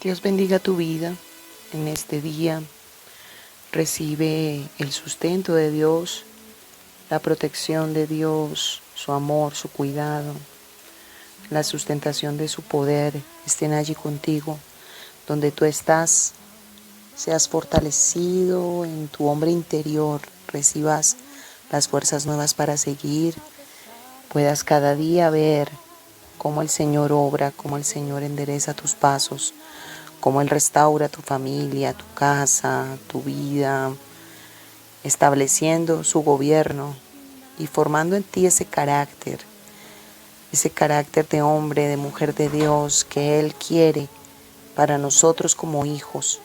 Dios bendiga tu vida en este día. Recibe el sustento de Dios, la protección de Dios, su amor, su cuidado, la sustentación de su poder estén allí contigo. Donde tú estás, seas fortalecido en tu hombre interior, recibas las fuerzas nuevas para seguir, puedas cada día ver cómo el Señor obra, cómo el Señor endereza tus pasos, cómo Él restaura tu familia, tu casa, tu vida, estableciendo su gobierno y formando en ti ese carácter de hombre, de mujer de Dios que Él quiere para nosotros como hijos,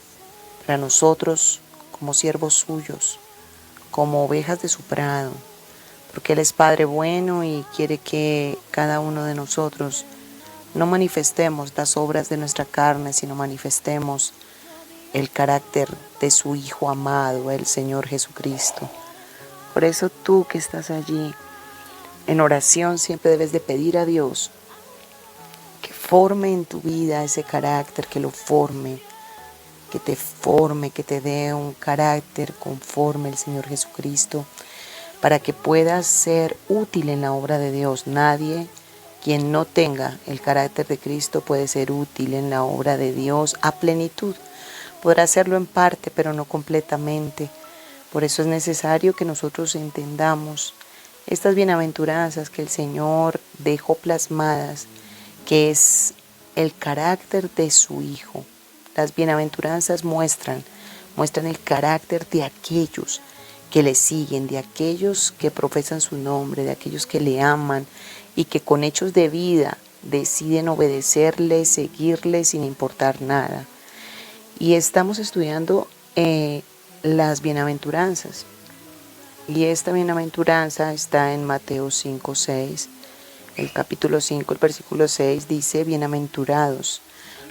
para nosotros como siervos suyos, como ovejas de su prado, porque Él es Padre bueno y quiere que cada uno de nosotros no manifestemos las obras de nuestra carne, sino manifestemos el carácter de su Hijo amado, el Señor Jesucristo. Por eso tú que estás allí en oración siempre debes de pedir a Dios que forme en tu vida ese carácter, que lo forme, que te dé un carácter conforme al Señor Jesucristo, para que puedas ser útil en la obra de Dios. Nadie quien no tenga el carácter de Cristo puede ser útil en la obra de Dios a plenitud. Podrá hacerlo en parte, pero no completamente. Por eso es necesario que nosotros entendamos estas bienaventuranzas que el Señor dejó plasmadas, que es el carácter de su Hijo. Las bienaventuranzas muestran el carácter de aquellos que le siguen, de aquellos que profesan su nombre, de aquellos que le aman y que con hechos de vida deciden obedecerle, seguirle sin importar nada. Y estamos estudiando las bienaventuranzas. Y esta bienaventuranza está en Mateo 5:6. El capítulo 5, el versículo 6 dice: bienaventurados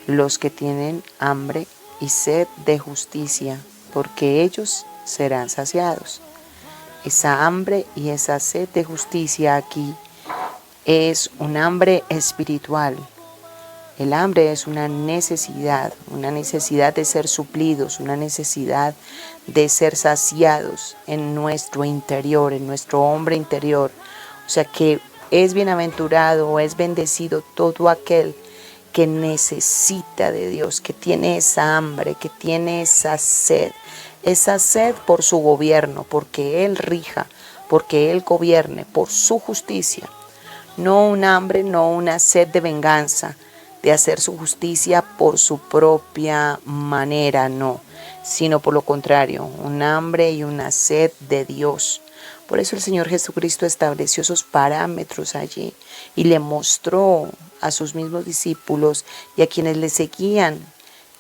los que tienen hambre y sed de justicia, porque ellos serán saciados. Esa hambre y esa sed de justicia aquí es un hambre espiritual. El hambre es una necesidad de ser suplidos, una necesidad de ser saciados en nuestro interior, en nuestro hombre interior. O sea que es bienaventurado o es bendecido todo aquel que necesita de Dios, que tiene esa hambre, que tiene esa sed por su gobierno, porque Él rija, porque Él gobierne, por su justicia. No un hambre, no una sed de venganza, de hacer su justicia por su propia manera, no, sino por lo contrario, un hambre y una sed de Dios. Por eso el Señor Jesucristo estableció esos parámetros allí y le mostró a sus mismos discípulos y a quienes le seguían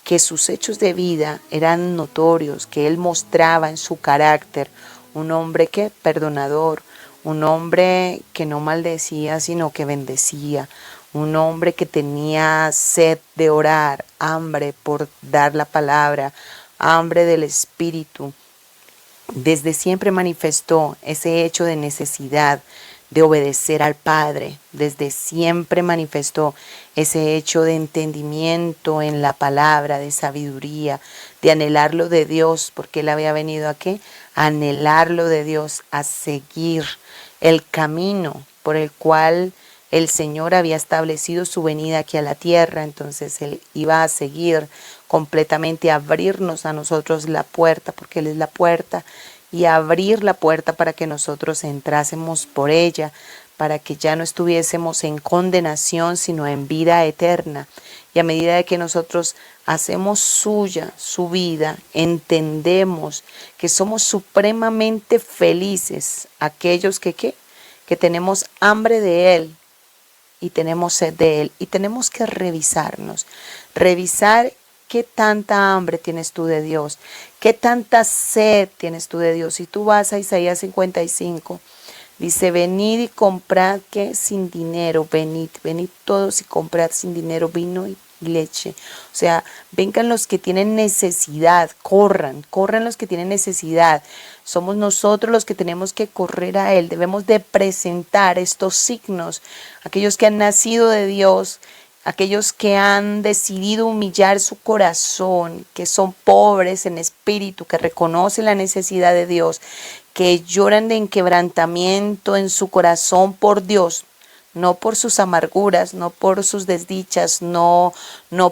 que sus hechos de vida eran notorios, que Él mostraba en su carácter un hombre que perdonador, un hombre que no maldecía sino que bendecía, un hombre que tenía sed de orar, hambre por dar la palabra, hambre del Espíritu. Desde siempre manifestó ese hecho de necesidad de obedecer al Padre. Desde siempre manifestó ese hecho de entendimiento en la palabra, de sabiduría, de anhelarlo de Dios, porque Él había venido aquí a anhelarlo de Dios, a seguir el camino por el cual el Señor había establecido su venida aquí a la tierra. Entonces Él iba a seguir completamente, a abrirnos a nosotros la puerta, porque Él es la puerta, y a abrir la puerta para que nosotros entrásemos por ella, para que ya no estuviésemos en condenación, sino en vida eterna. Y a medida de que nosotros hacemos suya su vida, entendemos que somos supremamente felices aquellos que tenemos hambre de Él y tenemos sed de Él. Y tenemos que revisar qué tanta hambre tienes tú de Dios, qué tanta sed tienes tú de Dios. Si tú vas a Isaías 55, dice: venid y comprad que sin dinero, venid todos y comprad sin dinero vino y leche. O sea, vengan los que tienen necesidad, corran los que tienen necesidad. Somos nosotros los que tenemos que correr a Él. Debemos de presentar estos signos, aquellos que han nacido de Dios, aquellos que han decidido humillar su corazón, que son pobres en espíritu, que reconocen la necesidad de Dios, que lloran en quebrantamiento en su corazón por Dios, no por sus amarguras, no por sus desdichas, no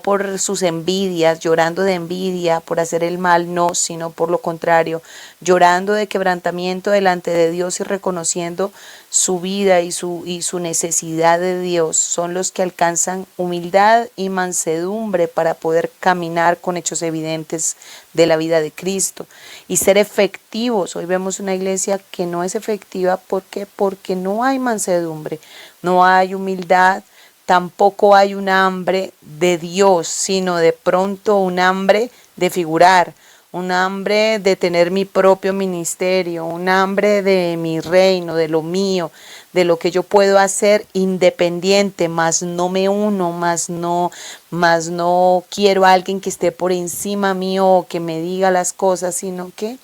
por sus envidias, llorando de envidia por hacer el mal, no, sino por lo contrario, llorando de quebrantamiento delante de Dios y reconociendo su vida y su necesidad de Dios. Son los que alcanzan humildad y mansedumbre para poder caminar con hechos evidentes de la vida de Cristo y ser efectivos. Hoy vemos una iglesia que no es efectiva porque no hay mansedumbre, no hay humildad, tampoco hay un hambre de Dios, sino de pronto un hambre de figurar, un hambre de tener mi propio ministerio, un hambre de mi reino, de lo mío, de lo que yo puedo hacer independiente, más no me uno, más no quiero a alguien que esté por encima mío o que me diga las cosas, sino que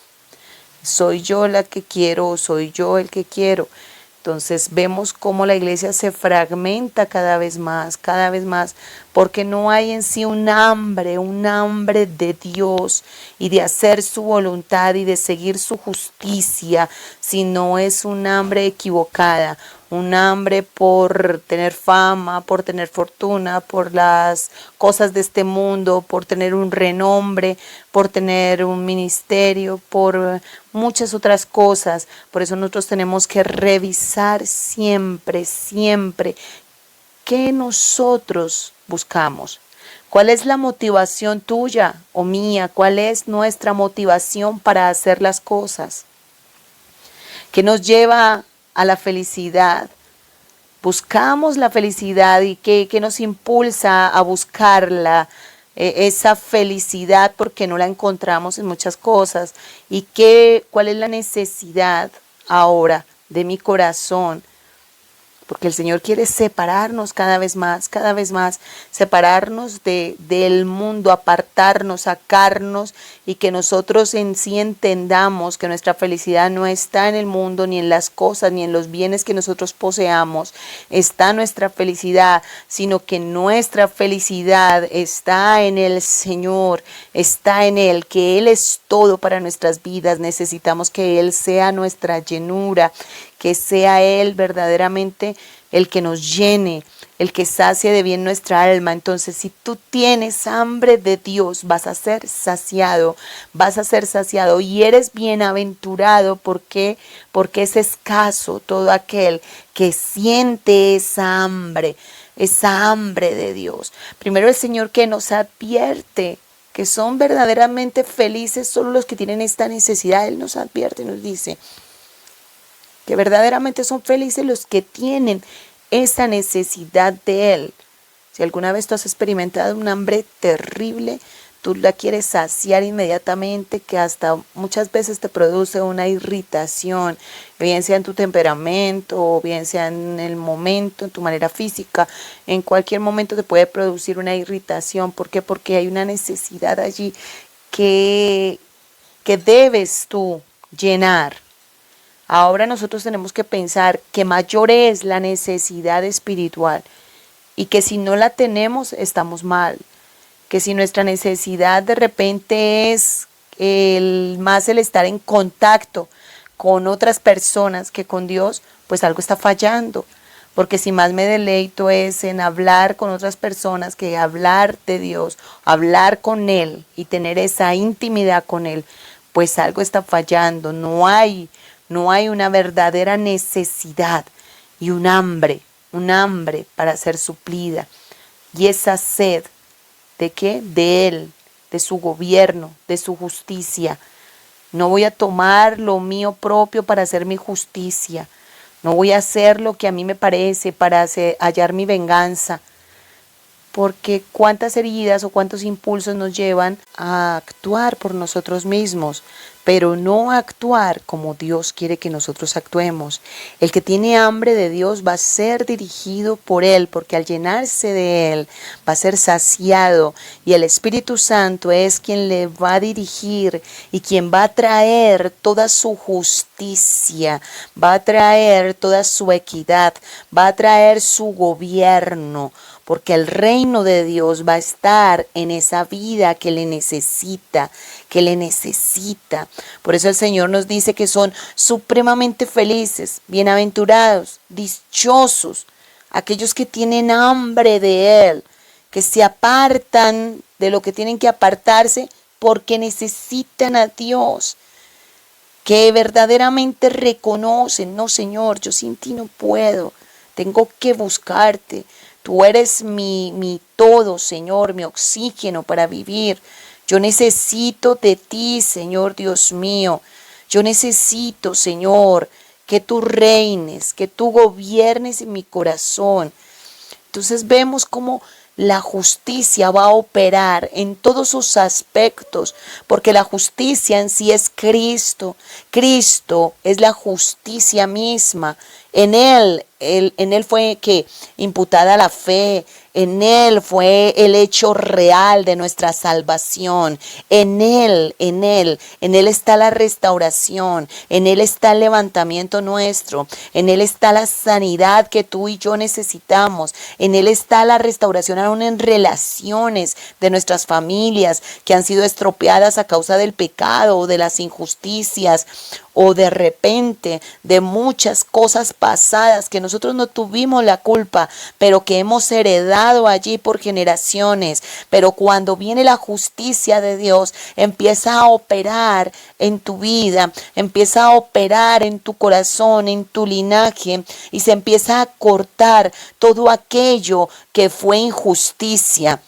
soy yo la que quiero, soy yo el que quiero. Entonces vemos cómo la iglesia se fragmenta cada vez más, porque no hay en sí un hambre de Dios y de hacer su voluntad y de seguir su justicia, sino es un hambre equivocada, un hambre por tener fama, por tener fortuna, por las cosas de este mundo, por tener un renombre, por tener un ministerio, por muchas otras cosas. Por eso nosotros tenemos que revisar siempre qué nosotros buscamos. ¿Cuál es la motivación tuya o mía? ¿Cuál es nuestra motivación para hacer las cosas? ¿Qué nos lleva a la felicidad? Buscamos la felicidad y qué nos impulsa a buscarla, esa felicidad porque no la encontramos en muchas cosas. ¿Y cuál es la necesidad ahora de mi corazón? Porque el Señor quiere separarnos cada vez más, separarnos del mundo, apartarnos, sacarnos y que nosotros en sí entendamos que nuestra felicidad no está en el mundo, ni en las cosas, ni en los bienes que nosotros poseamos, está nuestra felicidad, sino que nuestra felicidad está en el Señor, está en Él, que Él es todo para nuestras vidas. Necesitamos que Él sea nuestra llenura, que sea Él verdaderamente el que nos llene, el que sacie de bien nuestra alma. Entonces, si tú tienes hambre de Dios, vas a ser saciado y eres bienaventurado. ¿Por qué? Porque es escaso todo aquel que siente esa hambre de Dios. Primero el Señor que nos advierte que son verdaderamente felices solo los que tienen esta necesidad. Él nos advierte, nos dice que verdaderamente son felices los que tienen esa necesidad de Él. Si alguna vez tú has experimentado un hambre terrible, tú la quieres saciar inmediatamente, que hasta muchas veces te produce una irritación, bien sea en tu temperamento, o bien sea en el momento, en tu manera física, en cualquier momento te puede producir una irritación. ¿Por qué? Porque hay una necesidad allí que debes tú llenar. Ahora nosotros tenemos que pensar que mayor es la necesidad espiritual y que si no la tenemos estamos mal, que si nuestra necesidad de repente es más el estar en contacto con otras personas que con Dios, pues algo está fallando. Porque si más me deleito es en hablar con otras personas que hablar de Dios, hablar con Él y tener esa intimidad con Él, pues algo está fallando. No hay una verdadera necesidad y un hambre para ser suplida. Y esa sed, ¿de qué? De Él, de su gobierno, de su justicia. No voy a tomar lo mío propio para hacer mi justicia. No voy a hacer lo que a mí me parece para hallar mi venganza. Porque cuántas heridas o cuántos impulsos nos llevan a actuar por nosotros mismos, pero no a actuar como Dios quiere que nosotros actuemos. El que tiene hambre de Dios va a ser dirigido por Él, porque al llenarse de Él va a ser saciado y el Espíritu Santo es quien le va a dirigir y quien va a traer toda su justicia, va a traer toda su equidad, va a traer su gobierno. porque el reino de Dios va a estar en esa vida que le necesita, que le necesita. Por eso el Señor nos dice que son supremamente felices, bienaventurados, dichosos, aquellos que tienen hambre de Él, que se apartan de lo que tienen que apartarse porque necesitan a Dios, que verdaderamente reconocen, no Señor, yo sin ti no puedo, tengo que buscarte, tú eres mi todo, Señor, mi oxígeno para vivir, yo necesito de ti, Señor Dios mío, yo necesito, Señor, que tú reines, que tú gobiernes en mi corazón. Entonces vemos cómo la justicia va a operar en todos sus aspectos, porque la justicia en sí es Cristo. Cristo es la justicia misma. En él fue que imputada la fe, en Él fue el hecho real de nuestra salvación. En Él está la restauración, en Él está el levantamiento nuestro, en Él está la sanidad que tú y yo necesitamos, en Él está la restauración aún en relaciones de nuestras familias que han sido estropeadas a causa del pecado o de las injusticias o de repente de muchas cosas pasadas que nosotros no tuvimos la culpa, pero que hemos heredado allí por generaciones. Pero cuando viene la justicia de Dios, empieza a operar en tu vida, empieza a operar en tu corazón, en tu linaje, y se empieza a cortar todo aquello que fue injusticia,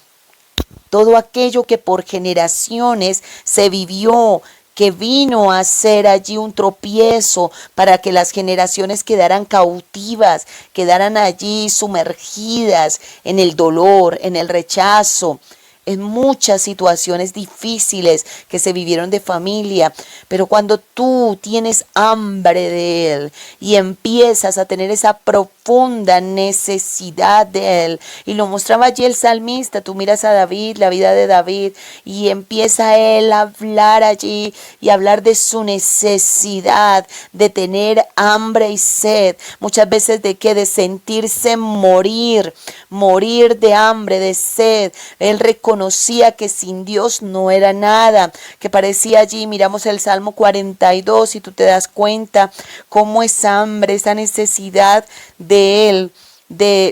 todo aquello que por generaciones se vivió, que vino a ser allí un tropiezo para que las generaciones quedaran cautivas, quedaran allí sumergidas en el dolor, en el rechazo, en muchas situaciones difíciles que se vivieron de familia. Pero cuando tú tienes hambre de Él y empiezas a tener esa profunda necesidad de Él, y lo mostraba allí el salmista, tú miras a David, la vida de David, y empieza él a hablar allí y hablar de su necesidad de tener hambre y sed, muchas veces de que de sentirse morir de hambre, de sed. Él reconocía que sin Dios no era nada, que parecía allí, miramos el Salmo 42 y tú te das cuenta cómo esa hambre, esa necesidad de Él,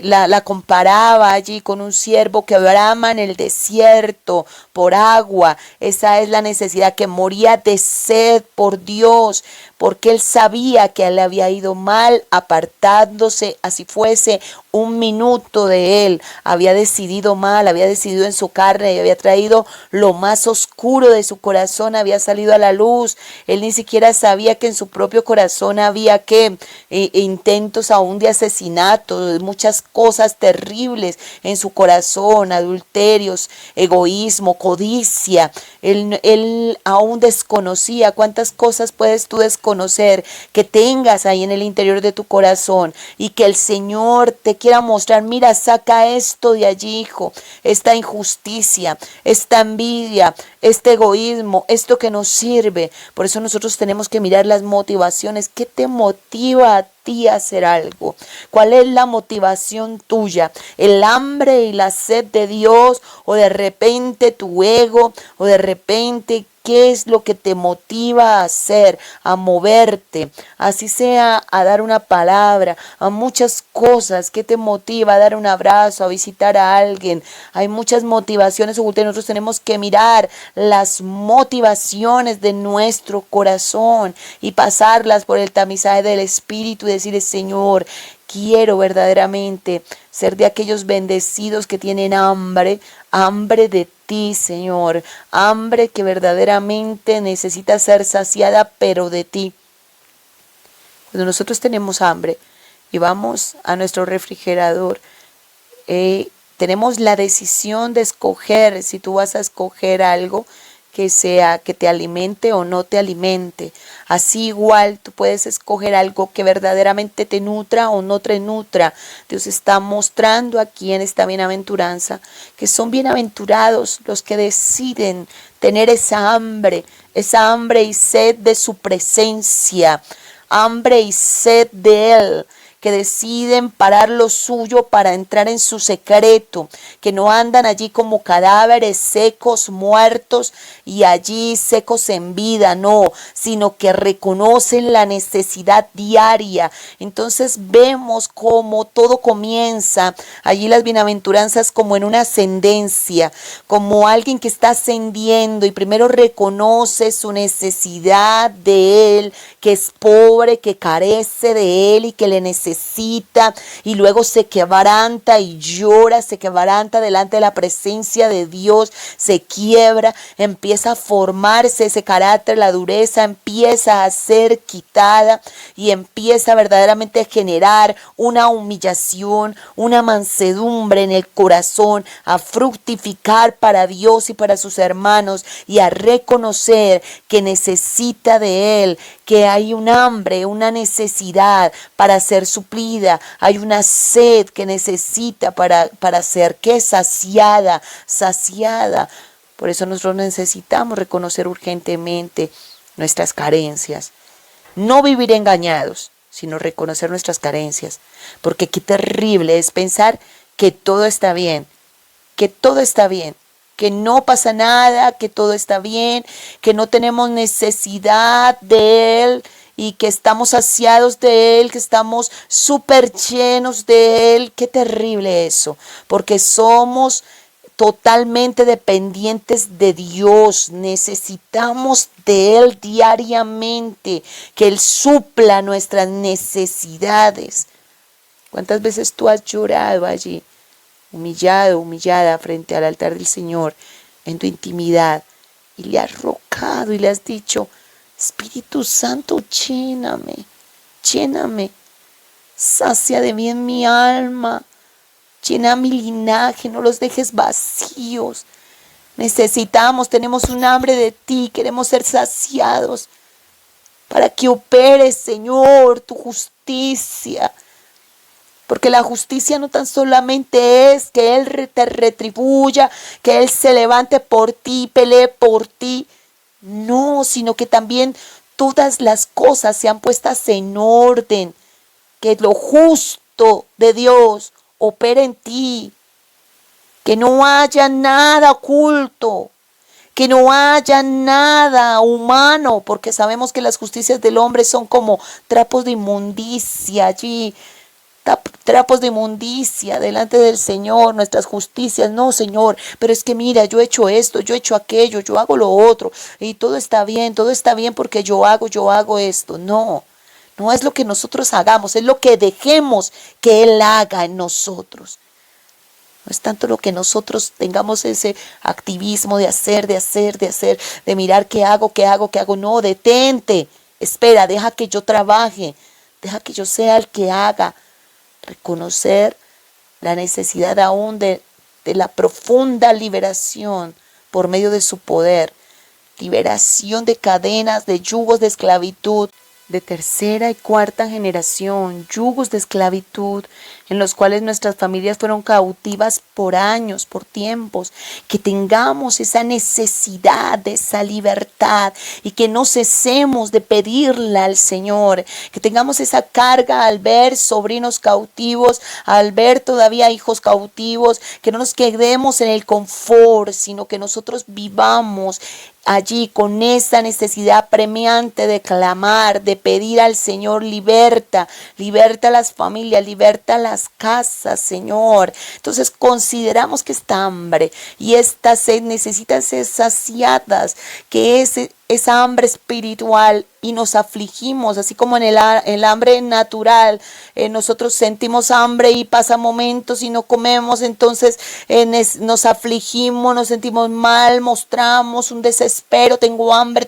la comparaba allí con un ciervo que brama en el desierto por agua. Esa es la necesidad, que moría de sed por Dios, porque él sabía que le había ido mal apartándose, así fuese un minuto de él. Había decidido mal, había decidido en su carne y había traído lo más oscuro de su corazón, había salido a la luz. Él ni siquiera sabía que en su propio corazón había intentos aún de asesinato, muchas cosas terribles en su corazón, adulterios, egoísmo, codicia. Él aún desconocía. ¿Cuántas cosas puedes tú desconocer que tengas ahí en el interior de tu corazón y que el Señor te quiera mostrar? Mira, saca esto de allí, hijo, esta injusticia, esta envidia, este egoísmo, esto que nos sirve. Por eso nosotros tenemos que mirar las motivaciones. ¿Qué te motiva a ti a hacer algo? ¿Cuál es la motivación tuya? ¿El hambre y la sed de Dios, o de repente tu ego, o de repente qué es lo que te motiva a hacer, a moverte, así sea a dar una palabra, a muchas cosas? ¿Qué te motiva a dar un abrazo, a visitar a alguien? Hay muchas motivaciones ocultas. Nosotros tenemos que mirar las motivaciones de nuestro corazón y pasarlas por el tamizaje del Espíritu y decirle: Señor, quiero verdaderamente ser de aquellos bendecidos que tienen hambre de ti, Señor, hambre que verdaderamente necesita ser saciada, pero de ti. Cuando nosotros tenemos hambre y vamos a nuestro refrigerador, tenemos la decisión de escoger si tú vas a escoger algo que sea que te alimente o no te alimente. Así igual tú puedes escoger algo que verdaderamente te nutra o no te nutra. Dios está mostrando aquí en esta bienaventuranza que son bienaventurados los que deciden tener esa hambre y sed de su presencia, hambre y sed de Él, que deciden parar lo suyo para entrar en su secreto, que no andan allí como cadáveres secos, muertos y allí secos en vida, no, sino que reconocen la necesidad diaria. Entonces vemos cómo todo comienza allí las bienaventuranzas como en una ascendencia, como alguien que está ascendiendo y primero reconoce su necesidad de él, que es pobre, que carece de él y que le necesita, y luego se quebranta y llora, se quebranta delante de la presencia de Dios, se quiebra, empieza a formarse ese carácter, la dureza empieza a ser quitada y empieza verdaderamente a generar una humillación, una mansedumbre en el corazón, a fructificar para Dios y para sus hermanos y a reconocer que necesita de él, que hay un hambre, una necesidad para ser suplida, hay una sed que necesita para ser que saciada. Por eso nosotros necesitamos reconocer urgentemente nuestras carencias, no vivir engañados, sino reconocer nuestras carencias, porque qué terrible es pensar que todo está bien, que todo está bien, que no pasa nada, que todo está bien, que no tenemos necesidad de él y que estamos saciados de él, que estamos súper llenos de él. Qué terrible eso, porque somos totalmente dependientes de Dios, necesitamos de él diariamente, que él supla nuestras necesidades. ¿Cuántas veces tú has llorado allí, humillado, humillada frente al altar del Señor, en tu intimidad, y le has rogado y le has dicho: Espíritu Santo, lléname, lléname, sacia de bien mi alma, llena mi linaje, no los dejes vacíos. Tenemos un hambre de ti, queremos ser saciados para que operes, Señor, tu justicia. Porque la justicia no tan solamente es que Él te retribuya, que Él se levante por ti, pelee por ti. No, sino que también todas las cosas sean puestas en orden. Que lo justo de Dios opere en ti. Que no haya nada oculto. Que no haya nada humano. Porque sabemos que las justicias del hombre son como trapos de inmundicia allí. Trapos de inmundicia delante del Señor, nuestras justicias. No, Señor, pero es que mira, yo he hecho esto, yo he hecho aquello, yo hago lo otro, y todo está bien porque yo hago esto. No, no es lo que nosotros hagamos, es lo que dejemos que Él haga en nosotros. No es tanto lo que nosotros tengamos ese activismo de hacer, de mirar qué hago. No, detente, espera, deja que yo trabaje, deja que yo sea el que haga. Reconocer la necesidad aún de la profunda liberación por medio de su poder, liberación de cadenas, de yugos de esclavitud, de tercera y cuarta generación, yugos de esclavitud en los cuales nuestras familias fueron cautivas por años, por tiempos, que tengamos esa necesidad de esa libertad y que no cesemos de pedirla al Señor, que tengamos esa carga al ver sobrinos cautivos, al ver todavía hijos cautivos, que no nos quedemos en el confort, sino que nosotros vivamos allí con esa necesidad premiante de clamar, de pedir al Señor: liberta a las familias, liberta a las casas, Señor. Entonces consideramos que esta hambre y esta sed necesitan ser saciadas, que esa hambre espiritual, y nos afligimos, así como en el hambre natural, nosotros sentimos hambre y pasa momentos y no comemos, entonces nos afligimos, nos sentimos mal, mostramos un desespero, tengo hambre,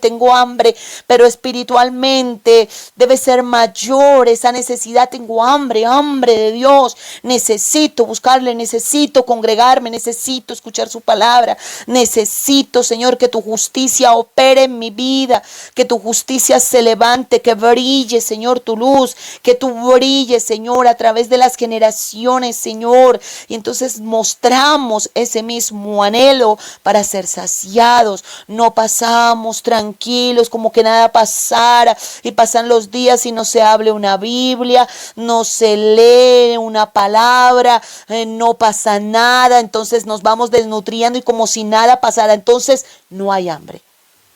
pero espiritualmente debe ser mayor esa necesidad. Tengo hambre de Dios, necesito buscarle, necesito congregarme, necesito escuchar su palabra, necesito, Señor, que tu justicia opere en mi mi vida, que tu justicia se levante, que brille, Señor, tu luz, que tú brilles, Señor, a través de las generaciones, Señor. Y entonces mostramos ese mismo anhelo para ser saciados. No pasamos tranquilos como que nada pasara y pasan los días y no se hable una Biblia, no se lee una palabra, no pasa nada, entonces nos vamos desnutriendo y como si nada pasara, entonces no hay hambre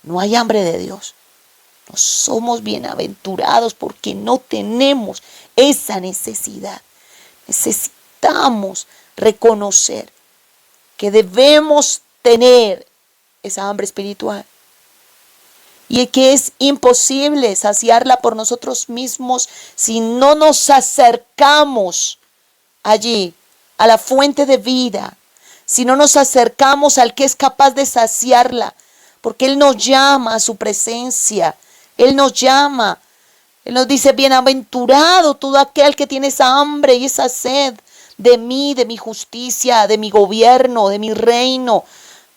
de Dios. No somos bienaventurados porque no tenemos esa necesidad. Necesitamos reconocer que debemos tener esa hambre espiritual y que es imposible saciarla por nosotros mismos si no nos acercamos allí a la fuente de vida, si no nos acercamos al que es capaz de saciarla, porque Él nos llama a su presencia, Él nos llama, Él nos dice: bienaventurado todo aquel que tiene esa hambre y esa sed de mí, de mi justicia, de mi gobierno, de mi reino,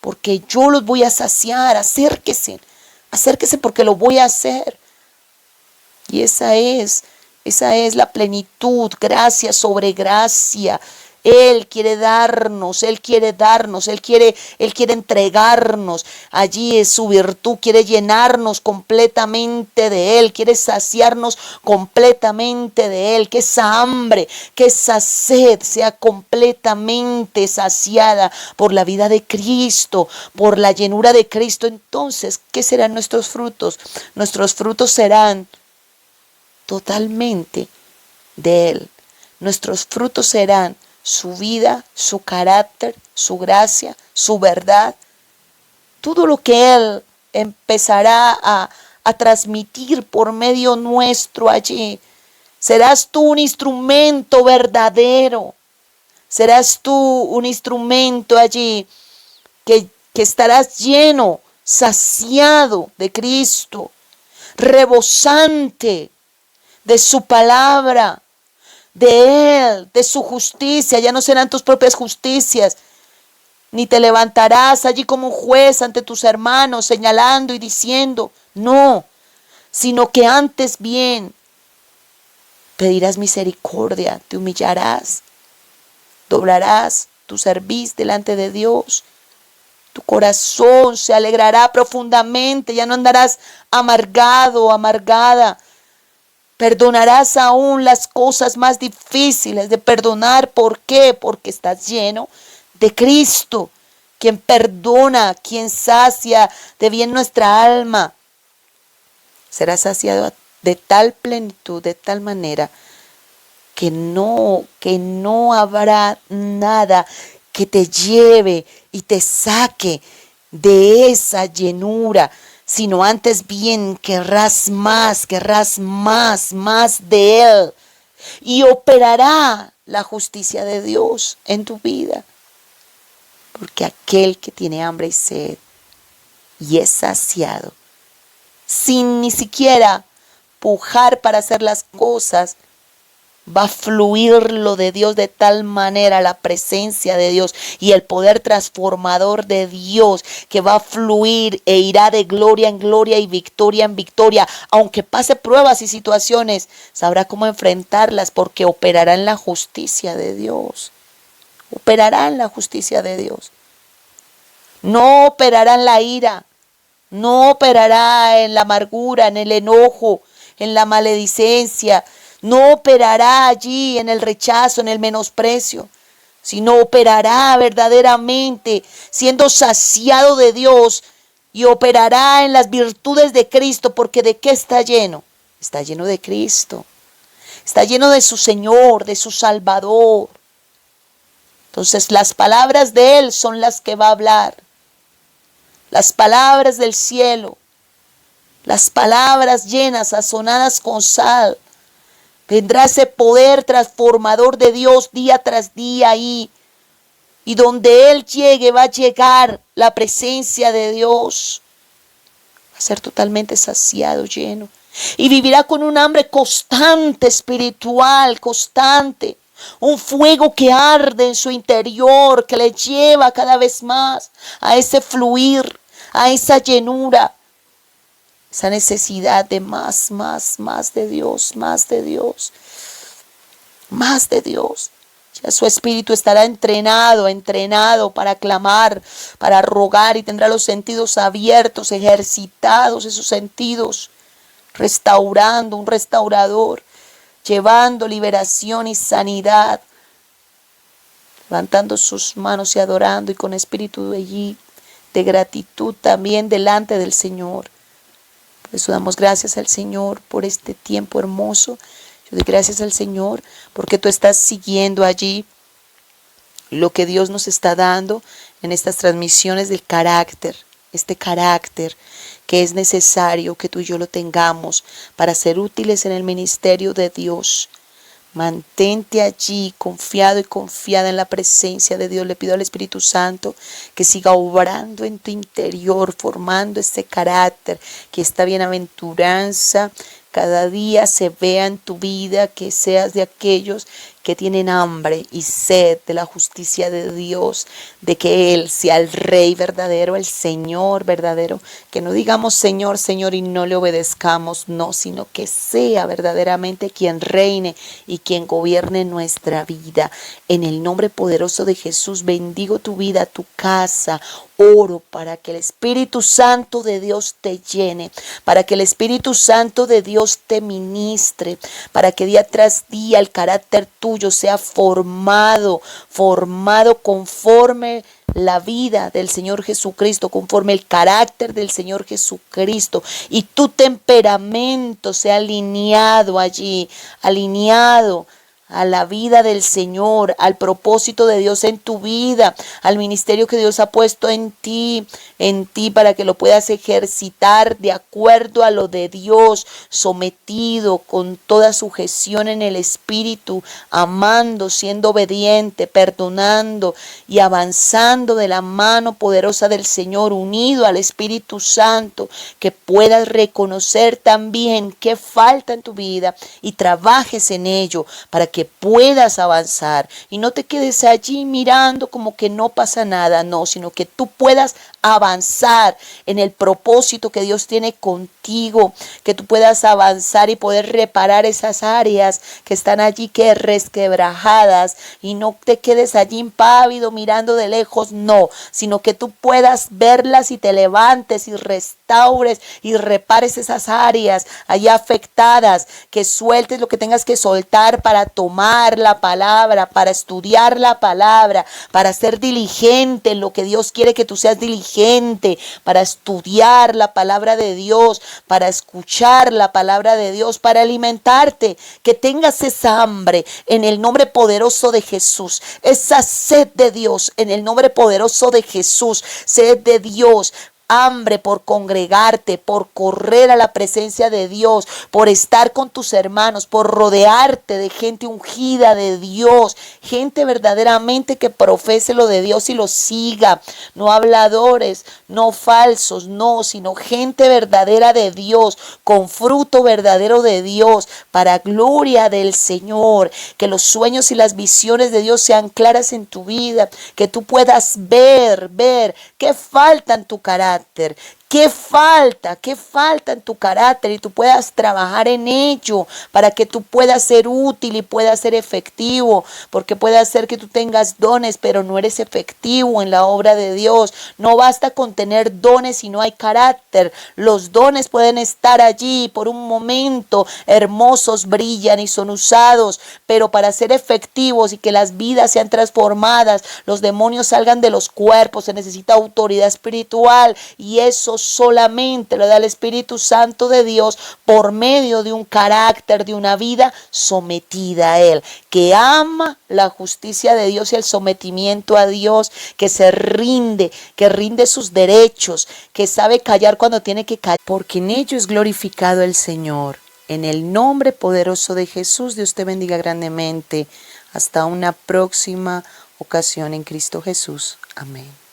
porque yo los voy a saciar. Acérquese porque lo voy a hacer. Y esa es la plenitud, gracia sobre gracia. Él quiere darnos, Él quiere entregarnos. Allí es su virtud, quiere llenarnos completamente de Él, quiere saciarnos completamente de Él. Que esa hambre, que esa sed sea completamente saciada por la vida de Cristo, por la llenura de Cristo. Entonces, ¿qué serán nuestros frutos? Nuestros frutos serán totalmente de Él. Nuestros frutos serán su vida, su carácter, su gracia, su verdad. Todo lo que Él empezará a transmitir por medio nuestro allí. Serás tú un instrumento verdadero. Serás tú un instrumento allí que estarás lleno, saciado de Cristo, rebosante de su palabra, de Él, de su justicia. Ya no serán tus propias justicias, ni te levantarás allí como un juez ante tus hermanos, señalando y diciendo, no, sino que antes bien pedirás misericordia, te humillarás, doblarás tu cerviz delante de Dios. Tu corazón se alegrará profundamente, ya no andarás amargado, amargada. Perdonarás aún las cosas más difíciles de perdonar. ¿Por qué? Porque estás lleno de Cristo, quien perdona, quien sacia de bien nuestra alma. Serás saciado de tal plenitud, de tal manera, que no habrá nada que te lleve y te saque de esa llenura, sino antes bien querrás más de Él, y operará la justicia de Dios en tu vida. Porque aquel que tiene hambre y sed y es saciado, sin ni siquiera pujar para hacer las cosas, va a fluir lo de Dios de tal manera, la presencia de Dios y el poder transformador de Dios, que va a fluir e irá de gloria en gloria y victoria en victoria. Aunque pase pruebas y situaciones, sabrá cómo enfrentarlas, porque operará en la justicia de Dios. Operará en la justicia de Dios. No operará en la ira, no operará en la amargura, en el enojo, en la maledicencia. No operará allí en el rechazo, en el menosprecio, sino operará verdaderamente siendo saciado de Dios, y operará en las virtudes de Cristo. Porque ¿de qué está lleno? Está lleno de Cristo. Está lleno de su Señor, de su Salvador. Entonces las palabras de Él son las que va a hablar. Las palabras del cielo, las palabras llenas, sazonadas con sal. Vendrá ese poder transformador de Dios día tras día ahí. Y donde Él llegue, va a llegar la presencia de Dios. Va a ser totalmente saciado, lleno. Y vivirá con un hambre constante, espiritual, constante. Un fuego que arde en su interior, que le lleva cada vez más a ese fluir, a esa llenura. esa necesidad de más de Dios, más de Dios, más de Dios. Ya su espíritu estará entrenado para clamar, para rogar, y tendrá los sentidos abiertos, ejercitados esos sentidos, restaurando, un restaurador, llevando liberación y sanidad, levantando sus manos y adorando, y con espíritu allí de gratitud también delante del Señor. Por eso damos gracias al Señor por este tiempo hermoso. Yo doy gracias al Señor porque tú estás siguiendo allí lo que Dios nos está dando en estas transmisiones del carácter, este carácter que es necesario que tú y yo lo tengamos para ser útiles en el ministerio de Dios. Mantente allí confiado y confiada en la presencia de Dios. Le pido al Espíritu Santo que siga obrando en tu interior, formando este carácter, que esta bienaventuranza cada día se vea en tu vida, que seas de aquellos que tienen hambre y sed de la justicia de Dios, de que Él sea el Rey verdadero, el Señor verdadero, que no digamos Señor, Señor y no le obedezcamos, no, sino que sea verdaderamente quien reine y quien gobierne nuestra vida. En el nombre poderoso de Jesús bendigo tu vida, tu casa. Oro para que el Espíritu Santo de Dios te llene, para que el Espíritu Santo de Dios te ministre, para que día tras día el carácter tuyo sea formado conforme la vida del Señor Jesucristo, conforme el carácter del Señor Jesucristo, y tu temperamento sea alineado allí, alineado a la vida del Señor, al propósito de Dios en tu vida, al ministerio que Dios ha puesto en ti para que lo puedas ejercitar de acuerdo a lo de Dios, sometido con toda sujeción en el Espíritu, amando, siendo obediente, perdonando y avanzando de la mano poderosa del Señor, unido al Espíritu Santo, que puedas reconocer también qué falta en tu vida y trabajes en ello para que puedas avanzar y no te quedes allí mirando como que no pasa nada, no, sino que tú puedas avanzar en el propósito que Dios tiene contigo, que tú puedas avanzar y poder reparar esas áreas que están allí que resquebrajadas, y no te quedes allí impávido mirando de lejos, no, sino que tú puedas verlas y te levantes y restaures y repares esas áreas allá afectadas, que sueltes lo que tengas que soltar para tomar la palabra, para estudiar la palabra, para ser diligente en lo que Dios quiere que tú seas diligente, para estudiar la palabra de Dios, para escuchar la palabra de Dios, para alimentarte, que tengas esa hambre en el nombre poderoso de Jesús, esa sed de Dios en el nombre poderoso de Jesús, sed de Dios. Hambre por congregarte, por correr a la presencia de Dios, por estar con tus hermanos, por rodearte de gente ungida de Dios, gente verdaderamente que profese lo de Dios y lo siga, no habladores, no falsos, no, sino gente verdadera de Dios, con fruto verdadero de Dios, para gloria del Señor, que los sueños y las visiones de Dios sean claras en tu vida, que tú puedas ver qué falta en tu carácter. ¿Qué falta en tu carácter? Y tú puedas trabajar en ello para que tú puedas ser útil y puedas ser efectivo, porque puede ser que tú tengas dones, pero no eres efectivo en la obra de Dios. No basta con tener dones si no hay carácter. Los dones pueden estar allí por un momento, hermosos, brillan y son usados, pero para ser efectivos y que las vidas sean transformadas, los demonios salgan de los cuerpos, se necesita autoridad espiritual, y eso solamente lo da el Espíritu Santo de Dios por medio de un carácter, de una vida sometida a Él, que ama la justicia de Dios y el sometimiento a Dios, que se rinde, que rinde sus derechos, que sabe callar cuando tiene que callar, porque en ello es glorificado el Señor. En el nombre poderoso de Jesús, Dios te bendiga grandemente. Hasta una próxima ocasión en Cristo Jesús. Amén.